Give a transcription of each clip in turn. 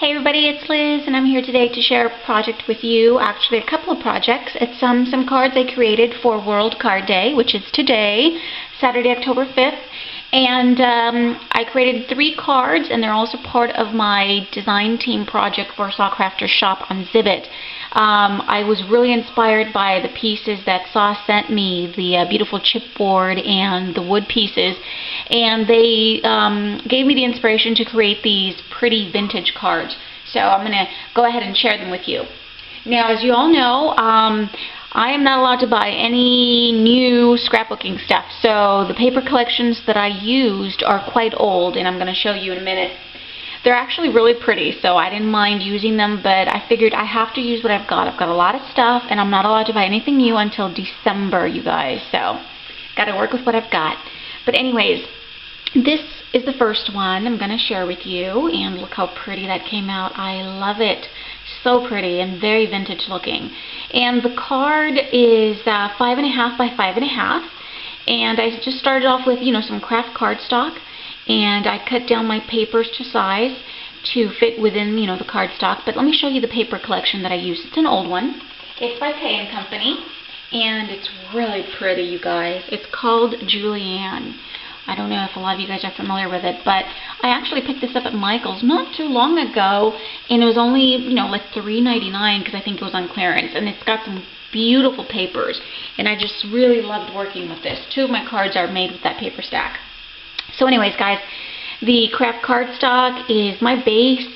Hey everybody, it's Liz, and I'm here today to share a project with you. Actually, a couple of projects. It's some cards I created for World Card Day, which is today, Saturday, October 5th. And I created 3 cards, and they're also part of my design team project for Sacrafters shop on Zibbit. I was really inspired by the pieces that Saw sent me, the beautiful chipboard and the wood pieces, and they gave me the inspiration to create these pretty vintage cards. So I'm going to go ahead and share them with you. Now, as you all know, I am not allowed to buy any new scrapbooking stuff, so the paper collections that I used are quite old, and I'm going to show you in a minute. They're actually really pretty, so I didn't mind using them, but I figured I have to use what I've got. I've got a lot of stuff, and I'm not allowed to buy anything new until December, you guys, so got to work with what I've got. But anyways, this is the first one I'm going to share with you, and look how pretty that came out. I love it. So pretty and very vintage looking. And the card is 5.5 by 5.5, and I just started off with, some craft cardstock, and I cut down my papers to size to fit within, the cardstock. But let me show you the paper collection that I used. It's an old one. It's by K & Company, and it's really pretty, you guys. It's called Julianne. I don't know if a lot of you guys are familiar with it, but I actually picked this up at Michael's not too long ago, and it was only, like $3.99 because I think it was on clearance, and it's got some beautiful papers, and I just really loved working with this. 2 of my cards are made with that paper stack. So anyways, guys, the craft cardstock is my base.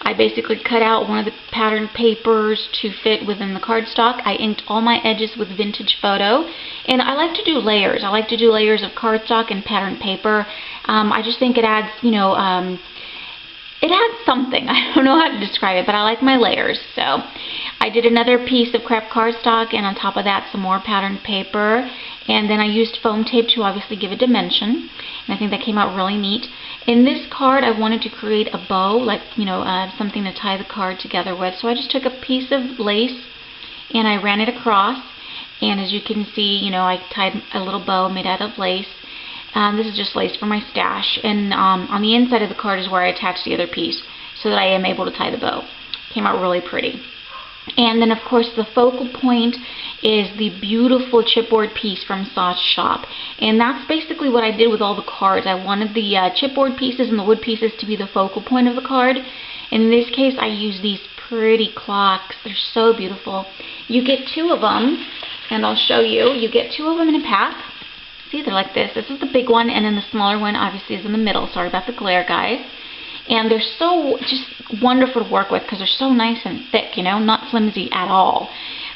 I basically cut out one of the pattern papers to fit within the cardstock. I inked all my edges with vintage photo, and I like to do layers. I like to do layers of cardstock and pattern paper. I just think it adds, it adds something. I don't know how to describe it, but I like my layers. So I did another piece of craft cardstock, and on top of that some more pattern paper, and then I used foam tape to obviously give a dimension, and I think that came out really neat. In this card, I wanted to create a bow, like, something to tie the card together with. So I just took a piece of lace and I ran it across. And as you can see, I tied a little bow made out of lace. This is just lace for my stash. And on the inside of the card is where I attached the other piece so that I am able to tie the bow. Came out really pretty. And then, of course, the focal point is the beautiful chipboard piece from Saw's shop. And that's basically what I did with all the cards. I wanted the chipboard pieces and the wood pieces to be the focal point of the card. In this case, I used these pretty clocks. They're so beautiful. You get 2 of them, and I'll show you. You get 2 of them in a pack. See, they're like this. This is the big one, and then the smaller one obviously is in the middle. Sorry about the glare, guys. And they're so just wonderful to work with because they're so nice and thick, not flimsy at all.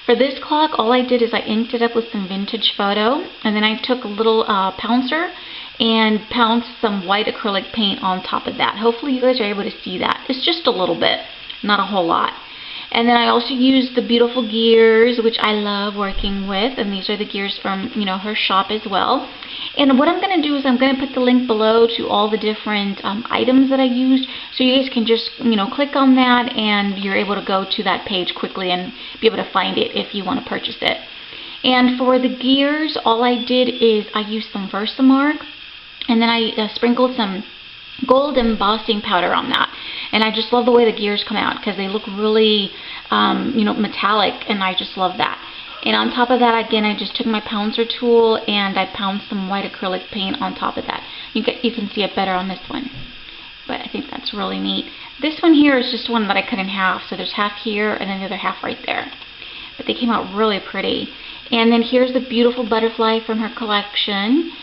For this clock, all I did is I inked it up with some vintage photo, and then I took a little pouncer and pounced some white acrylic paint on top of that. Hopefully you guys are able to see that. It's just a little bit, not a whole lot. And then I also used the beautiful gears, which I love working with, and these are the gears from, her shop as well. And what I'm going to do is I'm going to put the link below to all the different items that I used, so you guys can just, click on that, and you're able to go to that page quickly and be able to find it if you want to purchase it. And for the gears, all I did is I used some Versamark, and then I sprinkled some gold embossing powder on that. And I just love the way the gears come out because they look really, metallic, and I just love that. And on top of that, again, I just took my pouncer tool and I pounced some white acrylic paint on top of that. You can see it better on this one, but I think that's really neat. This one here is just one that I cut in half, so there's half here and then the other half right there. But they came out really pretty. And then here's the beautiful butterfly from her collection.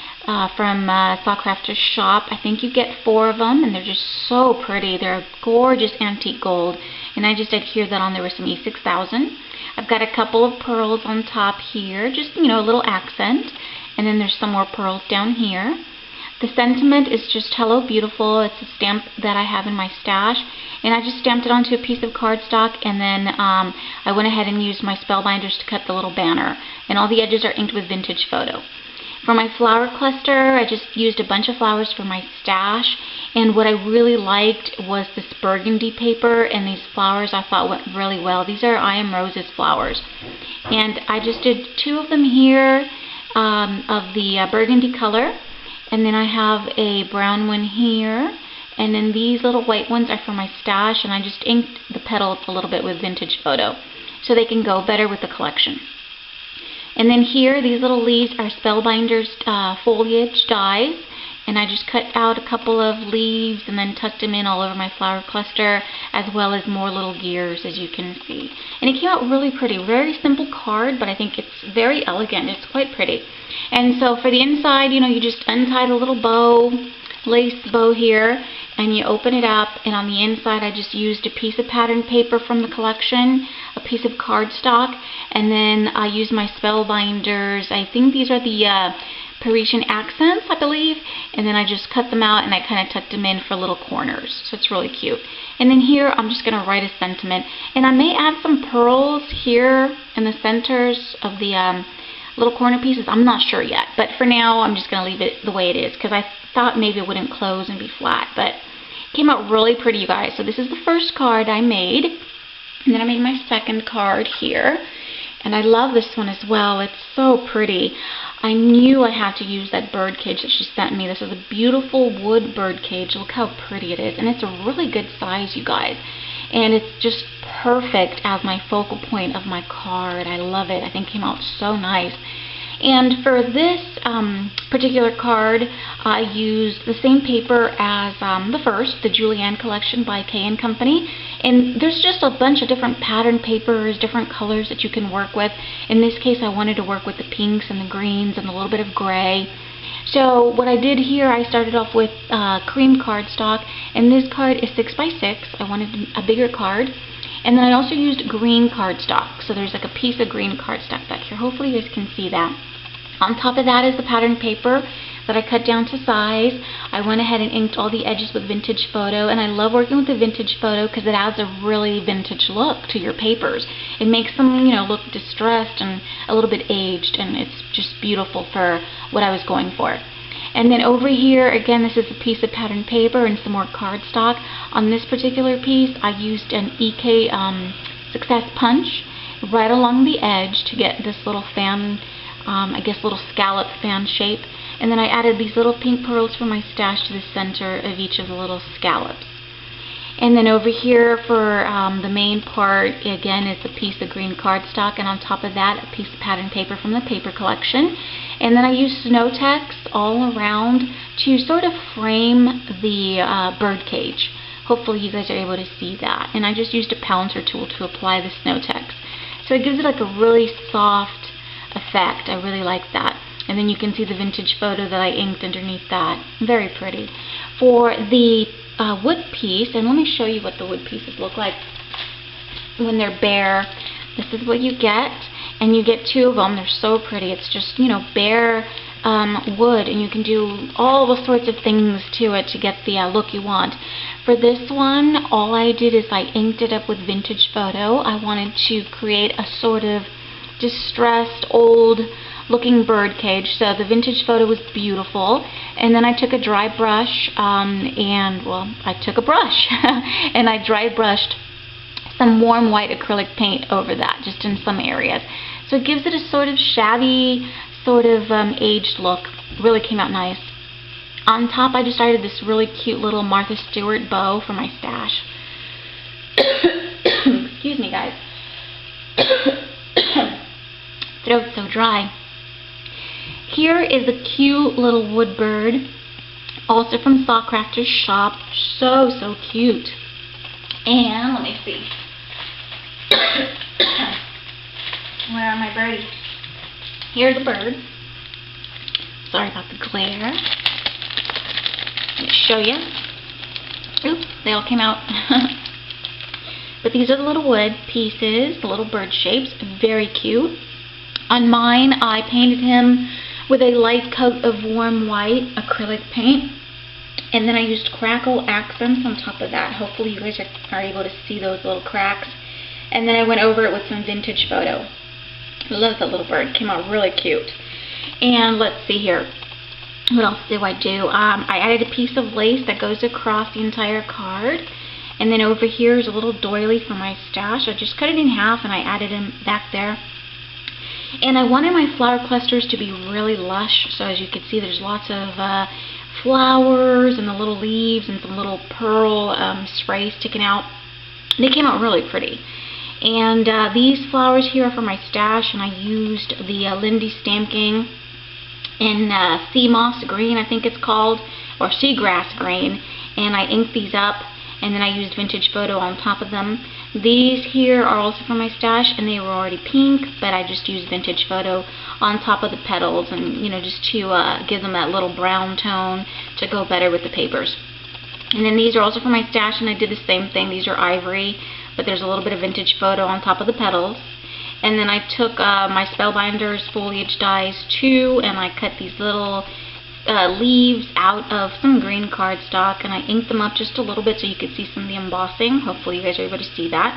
From Sacrafters shop. I think you get 4 of them, and they're just so pretty. They're a gorgeous antique gold, and I just adhered that on there with some E6000. I've got a couple of pearls on top here, just, a little accent, and then there's some more pearls down here. The sentiment is just hello beautiful. It's a stamp that I have in my stash, and I just stamped it onto a piece of cardstock, and then I went ahead and used my spellbinders to cut the little banner, and all the edges are inked with vintage photo. For my flower cluster, I just used a bunch of flowers for my stash, and what I really liked was this burgundy paper, and these flowers I thought went really well. These are I Am Rose's flowers, and I just did 2 of them here of the burgundy color, and then I have a brown one here, And then these little white ones are for my stash, and I just inked the petals a little bit with Vintage Photo so they can go better with the collection. And then here, these little leaves are Spellbinders foliage dies, and I just cut out a couple of leaves and then tucked them in all over my flower cluster, as well as more little gears, as you can see. And it came out really pretty. Very simple card, but I think it's very elegant. It's quite pretty. And so for the inside, you know, you just untie the little bow, lace bow here, and you open it up, and on the inside I just used a piece of pattern paper from the collection, a piece of cardstock, and then I used my Spellbinders. I think these are the Parisian accents, I believe, and then I just cut them out and I kind of tucked them in for little corners, so it's really cute. And then here I'm just going to write a sentiment, and I may add some pearls here in the centers of the little corner pieces. I'm not sure yet, but for now I'm just going to leave it the way it is, because I thought maybe it wouldn't close and be flat, but it came out really pretty, you guys. So this is the first card I made, and then I made my second card here, and I love this one as well. It's so pretty. I knew I had to use that bird cage that she sent me. This is a beautiful wood bird cage. Look how pretty it is, and it's a really good size, you guys. And it's just perfect as my focal point of my card. I love it. I think it came out so nice. And for this particular card, I used the same paper as the first, the Julienne collection by K & Company. And there's just a bunch of different pattern papers, different colors that you can work with. In this case, I wanted to work with the pinks and the greens and a little bit of gray. So what I did here, I started off with cream cardstock, and this card is 6 by 6. I wanted a bigger card. And then I also used green cardstock. So there's like a piece of green cardstock back here. Hopefully you guys can see that. On top of that is the pattern paper that I cut down to size. I went ahead and inked all the edges with Vintage Photo, and I love working with the Vintage Photo because it adds a really vintage look to your papers. It makes them, you know, look distressed and a little bit aged, and it's just beautiful for what I was going for. And then over here, again, this is a piece of pattern paper and some more cardstock. On this particular piece, I used an EK Success Punch right along the edge to get this little fan, I guess little scallop fan shape. And then I added these little pink pearls for my stash to the center of each of the little scallops. And then over here for the main part, again, is a piece of green cardstock, and on top of that, a piece of pattern paper from the paper collection. And then I used snow text all around to sort of frame the bird cage. Hopefully you guys are able to see that. And I just used a pouncer tool to apply the snow text. So it gives it like a really soft effect. I really like that. And then you can see the Vintage Photo that I inked underneath that. Very pretty. For the wood piece, and let me show you what the wood pieces look like when they're bare. This is what you get, and you get 2 of them. They're so pretty. It's just, you know, bare wood, and you can do all the sorts of things to it to get the look you want. For this one, all I did is I inked it up with Vintage Photo. I wanted to create a sort of distressed, old looking bird cage. So the Vintage Photo was beautiful, and then I took a dry brush I took a brush and I dry brushed some warm white acrylic paint over that, just in some areas. So it gives it a sort of shabby, sort of aged look. Really came out nice. On top, I just started this really cute little Martha Stewart bow for my stash. Excuse me, guys. Throat's so dry. Here is a cute little wood bird, also from Sacrafters shop. So, so cute. And let me see. Where are my birdies? Here's the bird. Sorry about the glare. Let me show you. Oops, they all came out. But these are the little wood pieces, the little bird shapes. Very cute. On mine, I painted him with a light coat of warm white acrylic paint, and then I used crackle accents on top of that. Hopefully you guys are able to see those little cracks. And then I went over it with some Vintage Photo. I love that little bird. Came out really cute. And let's see here. What else do I do? I added a piece of lace that goes across the entire card. And then over here is a little doily for my stash. I just cut it in half and I added him back there. And I wanted my flower clusters to be really lush, so as you can see, there's lots of flowers and the little leaves and some little pearl spray sticking out. They came out really pretty. And these flowers here are for my stash, and I used the Lindy Stamking in sea moss green, I think it's called, or seagrass green, and I inked these up, and then I used Vintage Photo on top of them. These here are also for my stash, and they were already pink, but I just used Vintage Photo on top of the petals, and just to give them that little brown tone to go better with the papers. And then these are also for my stash, and I did the same thing. These are ivory, but there's a little bit of Vintage Photo on top of the petals. And then I took my Spellbinders foliage dies too, and I cut these little leaves out of some green cardstock, and I inked them up just a little bit so you could see some of the embossing. Hopefully you guys are able to see that.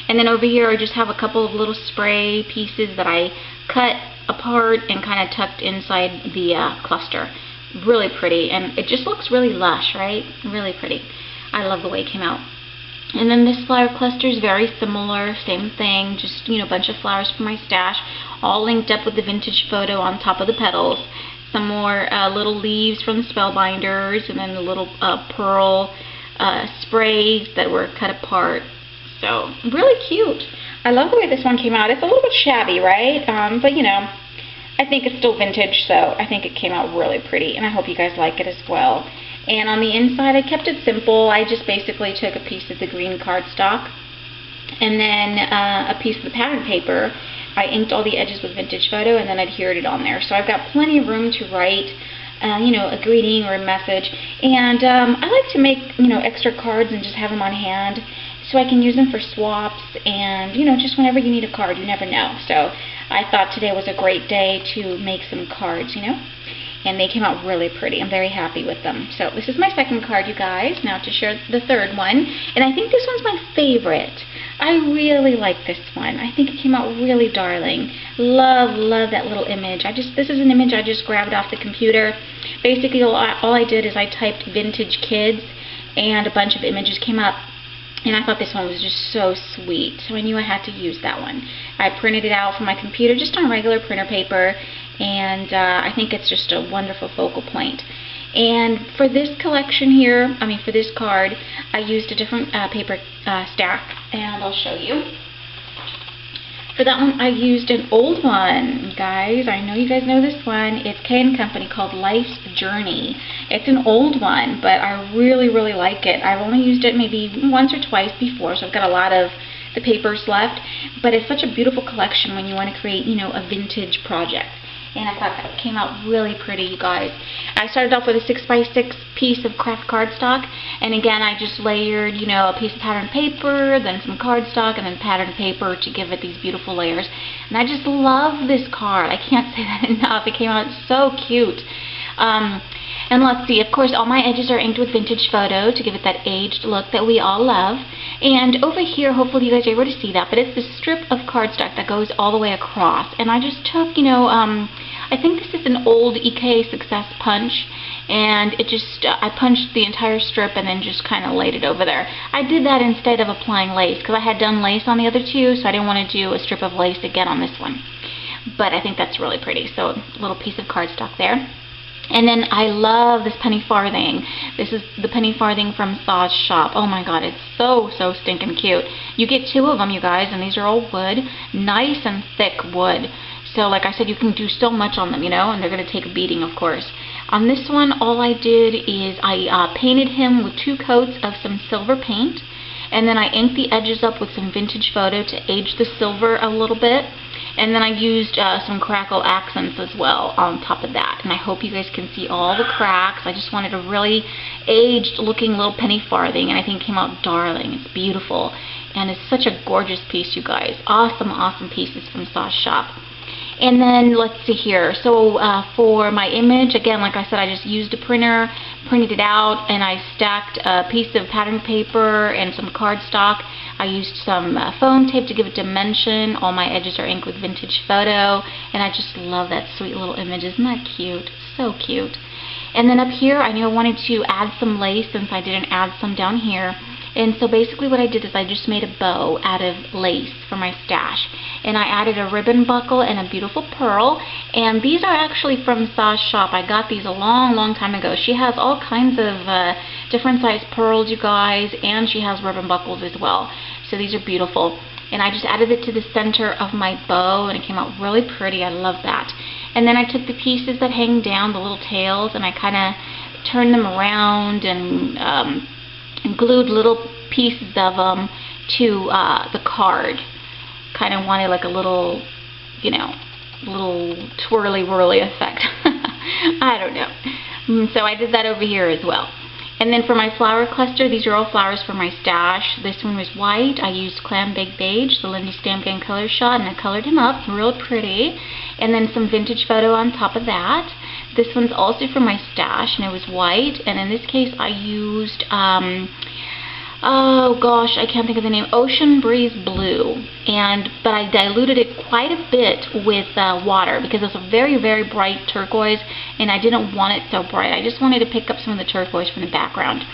And then over here I just have a couple of little spray pieces that I cut apart and kind of tucked inside the cluster. Really pretty, and it just looks really lush, right? Really pretty. I love the way it came out. And then this flower cluster is very similar, same thing, just a bunch of flowers for my stash, all linked up with the Vintage Photo on top of the petals. Some more little leaves from the Spellbinders, and then the little pearl sprays that were cut apart. So, really cute. I love the way this one came out. It's a little bit shabby, right? But I think it's still vintage, so I think it came out really pretty, and I hope you guys like it as well. And on the inside, I kept it simple. I just basically took a piece of the green cardstock and then a piece of the pattern paper. I inked all the edges with Vintage Photo and then adhered it on there. So I've got plenty of room to write, a greeting or a message. And I like to make, extra cards and just have them on hand so I can use them for swaps and, just whenever you need a card, you never know. So I thought today was a great day to make some cards, And they came out really pretty. I'm very happy with them. So this is my second card, you guys. Now to share the third one. And I think this one's my favorite. I really like this one. I think it came out really darling. Love that little image. This is an image I just grabbed off the computer. Basically, all I did is I typed vintage kids, and a bunch of images came up. And I thought this one was just so sweet, so I knew I had to use that one. I printed it out from my computer just on regular printer paper, and I think it's just a wonderful focal point. And for this collection here, for this card, I used a different paper stack, and I'll show you. For that one, I used an old one, guys. I know you guys know this one. It's K & Company, called Life's Journey. It's an old one, but I really like it. I've only used it maybe once or twice before, so I've got a lot of the papers left. But it's such a beautiful collection when you want to create, a vintage project. And I thought that came out really pretty, you guys. I started off with a 6x6 piece of craft cardstock, and again I just layered, a piece of pattern paper, then some cardstock, and then pattern paper to give it these beautiful layers. And I just love this card. I can't say that enough. It came out so cute. And let's see, of course, all my edges are inked with Vintage Photo to give it that aged look that we all love. And over here, hopefully you guys are able to see that, but it's this strip of cardstock that goes all the way across. And I just took, I think this is an old EK Success punch, and it just, I punched the entire strip and then just kind of laid it over there. I did that instead of applying lace, because I had done lace on the other two, so I didn't want to do a strip of lace again on this one. But I think that's really pretty, so a little piece of cardstock there. And then I love this penny farthing. This is the penny farthing from Saw's shop. Oh my god, it's so stinking cute. You get two of them, you guys, and these are all wood. Nice and thick wood. So like I said, you can do so much on them, and they're going to take a beating, of course. On this one, all I did is I painted him with 2 coats of some silver paint, and then I inked the edges up with some Vintage Photo to age the silver a little bit. And then I used some crackle accents as well on top of that. And I hope you guys can see all the cracks. I just wanted a really aged looking little penny farthing, and I think it came out darling. It's beautiful. And it's such a gorgeous piece, you guys. Awesome pieces from Saw's shop. And then let's see here. So for my image, again, like I said, I just used a printer, printed it out, and I stacked a piece of pattern paper and some cardstock. I used some foam tape to give it dimension. All my edges are inked with Vintage Photo, and I just love that sweet little image. Isn't that cute? So cute. And then up here, I knew I wanted to add some lace since I didn't add some down here. And so basically what I did is I just made a bow out of lace for my stash. And I added a ribbon buckle and a beautiful pearl. And these are actually from Sa's shop. I got these a long time ago. She has all kinds of different size pearls, you guys, and she has ribbon buckles as well. So these are beautiful. And I just added it to the center of my bow, and it came out really pretty. I love that. And then I took the pieces that hang down, the little tails, and I kind of turned them around and glued little pieces of them to the card. Kind of wanted like a little, you know, little twirly-whirly effect. I don't know. So I did that over here as well. And then for my flower cluster, these are all flowers for my stash. This one was white. I used Clam Baked Beige, the Lindy Stampkin color shot, and I colored him up real pretty. And then some vintage photo on top of that. This one's also for my stash, and it was white. And in this case, I used, oh gosh, I can't think of the name, Ocean Breeze Blue. But I diluted it quite a bit with water because it's a very bright turquoise, and I didn't want it so bright. I just wanted to pick up some of the turquoise from the background.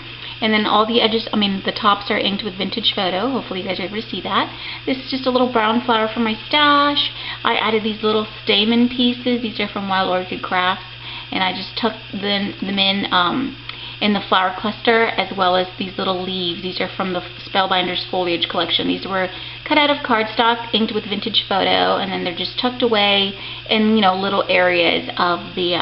And then all the edges, the tops are inked with vintage photo. Hopefully you guys are able to see that. This is just a little brown flower for my stash. I added these little stamen pieces. These are from Wild Orchid Crafts. And I just tucked them in the flower cluster, as well as these little leaves. These are from the Spellbinders Foliage Collection. These were cut out of cardstock, inked with vintage photo, and then they're just tucked away in, you know, little areas of the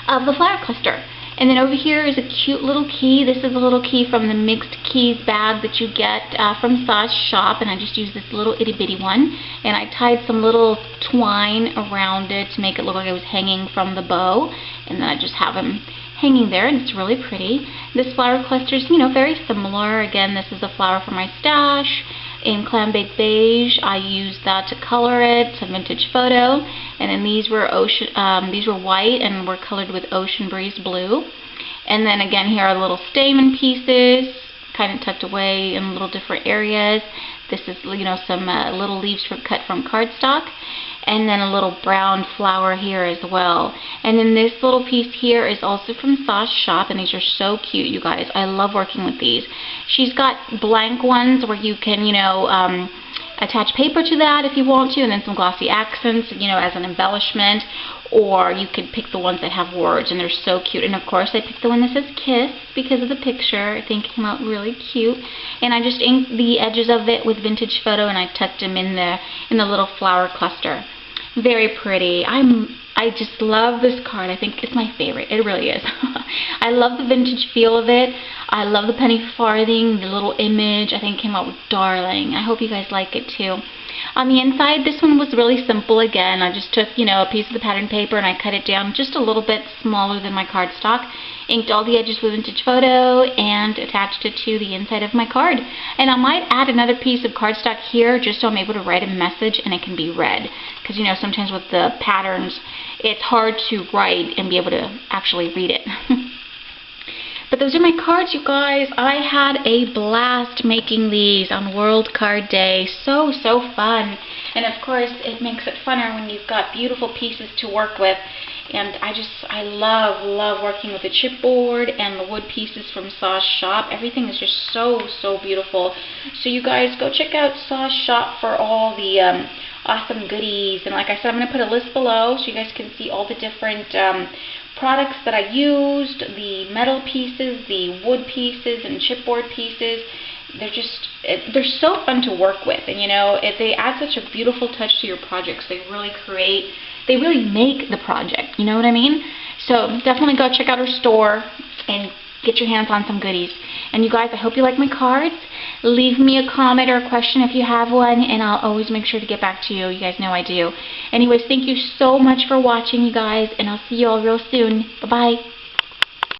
flower cluster. And then over here is a cute little key. This is a little key from the mixed keys bag that you get from Sa's shop, and I just used this little itty bitty one, and I tied some little twine around it to make it look like it was hanging from the bow, and then I just have them hanging there, and it's really pretty. This flower cluster is, you know, very similar. Again, this is a flower for my stash in Clam Baked Beige. I used that to color it, some vintage photo, and then these were white and were colored with Ocean Breeze Blue. And then again, here are little stamen pieces, kind of tucked away in little different areas. This is, you know, some little leaves cut from cardstock. And then a little brown flower here as well. And then this little piece here is also from Sa's shop, and these are so cute, you guys. I love working with these. She's got blank ones where you can, you know, attach paper to that if you want to, and then some glossy accents, you know, as an embellishment. Or you could pick the ones that have words, and they're so cute. And of course, I picked the one that says Kiss because of the picture. I think it came out really cute. And I just inked the edges of it with vintage photo, and I tucked them in the little flower cluster. Very pretty. I just love this card. I think it's my favorite. It really is. I love the vintage feel of it. I love the penny farthing, the little image. I think it came out darling. I hope you guys like it too. On the inside, this one was really simple again. I just took, you know, a piece of the pattern paper and I cut it down just a little bit smaller than my cardstock. Inked all the edges with vintage photo and attached it to the inside of my card. And I might add another piece of cardstock here just so I'm able to write a message and it can be read. Because, you know, sometimes with the patterns, it's hard to write and be able to actually read it. But those are my cards, you guys. I had a blast making these on World Card Day. So fun. And of course, it makes it funner when you've got beautiful pieces to work with. And I love working with the chipboard and the wood pieces from Sa's shop. Everything is just so beautiful. So you guys, go check out Sa's shop for all the awesome goodies. And like I said, I'm going to put a list below so you guys can see all the different products that I used, the metal pieces, the wood pieces, and chipboard pieces. They're so fun to work with, and you know, they add such a beautiful touch to your projects. They really make the project, you know what I mean? So definitely go check out our store and get your hands on some goodies. And you guys, I hope you like my cards. Leave me a comment or a question if you have one, and I'll always make sure to get back to you. You guys know I do. Anyways, thank you so much for watching, you guys, and I'll see you all real soon. Bye-bye.